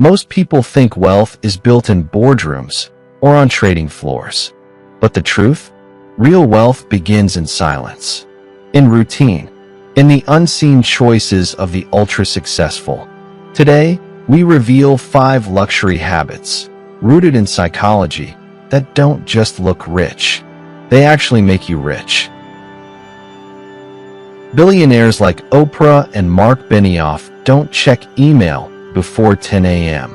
Most people think wealth is built in boardrooms or on trading floors. But the truth? Real wealth begins in silence, in routine, in the unseen choices of the ultra-successful. Today, we reveal 5 luxury habits, rooted in psychology, that don't just look rich. They actually make you rich. Billionaires like Oprah and Mark Benioff don't check email before 10 a.m.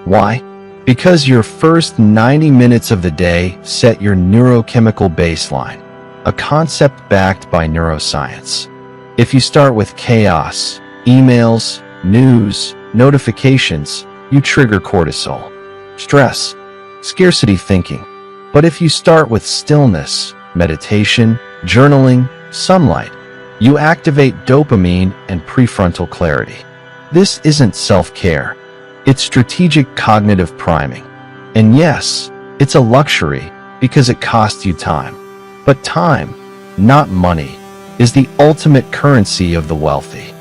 Why? Because your first 90 minutes of the day set your neurochemical baseline, a concept backed by neuroscience. If you start with chaos, emails, news, notifications, you trigger cortisol, stress, scarcity thinking. But if you start with stillness, meditation, journaling, sunlight, you activate dopamine and prefrontal clarity. This isn't self-care. It's strategic cognitive priming. And yes, it's a luxury because it costs you time. But time, not money, is the ultimate currency of the wealthy.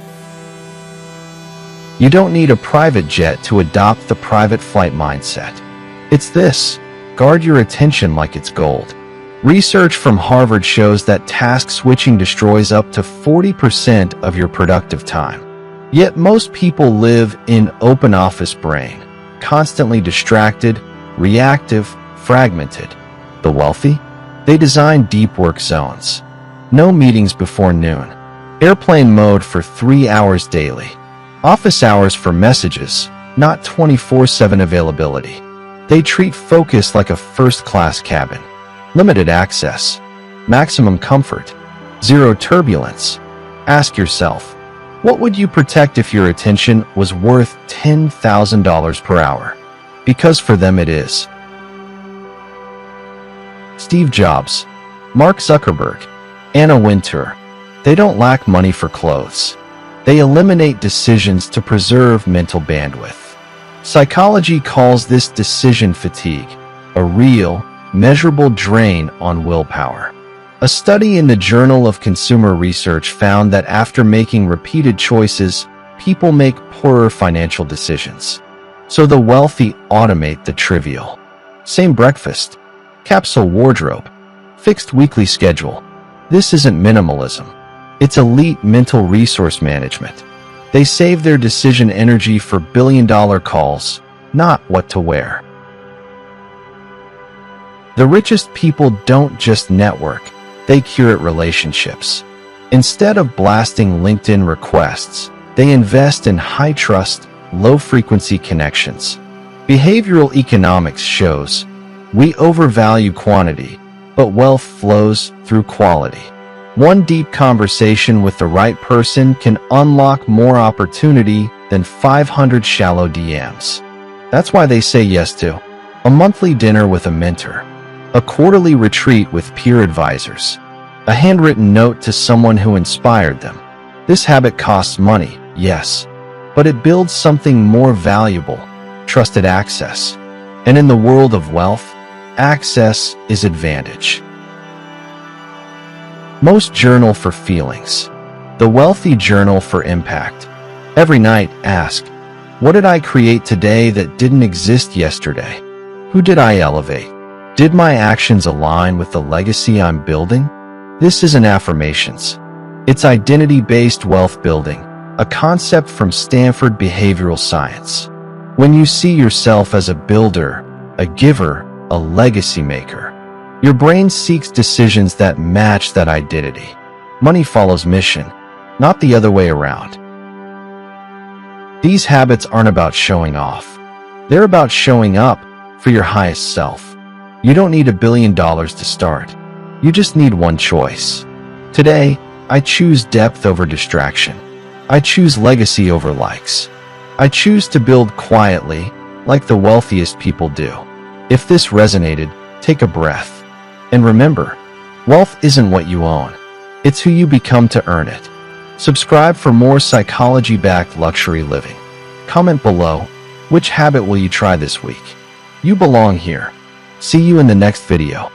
You don't need a private jet to adopt the private flight mindset. It's this: guard your attention like it's gold. Research from Harvard shows that task switching destroys up to 40% of your productive time. Yet most people live in open office brain, constantly distracted, reactive, fragmented. The wealthy? They design deep work zones. No meetings before noon. Airplane mode for 3 hours daily. Office hours for messages, not 24/7 availability. They treat focus like a first-class cabin. Limited access. Maximum comfort. Zero turbulence. Ask yourself, what would you protect if your attention was worth $10,000 per hour? Because for them it is. Steve Jobs, Mark Zuckerberg, Anna Wintour. They don't lack money for clothes. They eliminate decisions to preserve mental bandwidth. Psychology calls this decision fatigue, a real, measurable drain on willpower. A study in the Journal of Consumer Research found that after making repeated choices, people make poorer financial decisions. So the wealthy automate the trivial. Same breakfast, capsule wardrobe, fixed weekly schedule. This isn't minimalism. It's elite mental resource management. They save their decision energy for billion-dollar calls, not what to wear. The richest people don't just network, they curate relationships. Instead of blasting LinkedIn requests, they invest in high-trust, low-frequency connections. Behavioral economics shows we overvalue quantity, but wealth flows through quality. One deep conversation with the right person can unlock more opportunity than 500 shallow DMs. That's why they say yes to a monthly dinner with a mentor, a quarterly retreat with peer advisors, a handwritten note to someone who inspired them. This habit costs money, yes, but it builds something more valuable, trusted access. And in the world of wealth, access is advantage. Most journal for feelings. The wealthy journal for impact. Every night, ask, what did I create today that didn't exist yesterday? Who did I elevate? Did my actions align with the legacy I'm building? This isn't affirmations. It's identity-based wealth building, a concept from Stanford behavioral science. When you see yourself as a builder, a giver, a legacy maker, your brain seeks decisions that match that identity. Money follows mission, not the other way around. These habits aren't about showing off. They're about showing up for your highest self. You don't need $1 billion to start. You just need one choice. Today, I choose depth over distraction. I choose legacy over likes. I choose to build quietly, like the wealthiest people do. If this resonated, take a breath. And remember, wealth isn't what you own. It's who you become to earn it. Subscribe for more psychology-backed luxury living. Comment below, which habit will you try this week? You belong here. See you in the next video.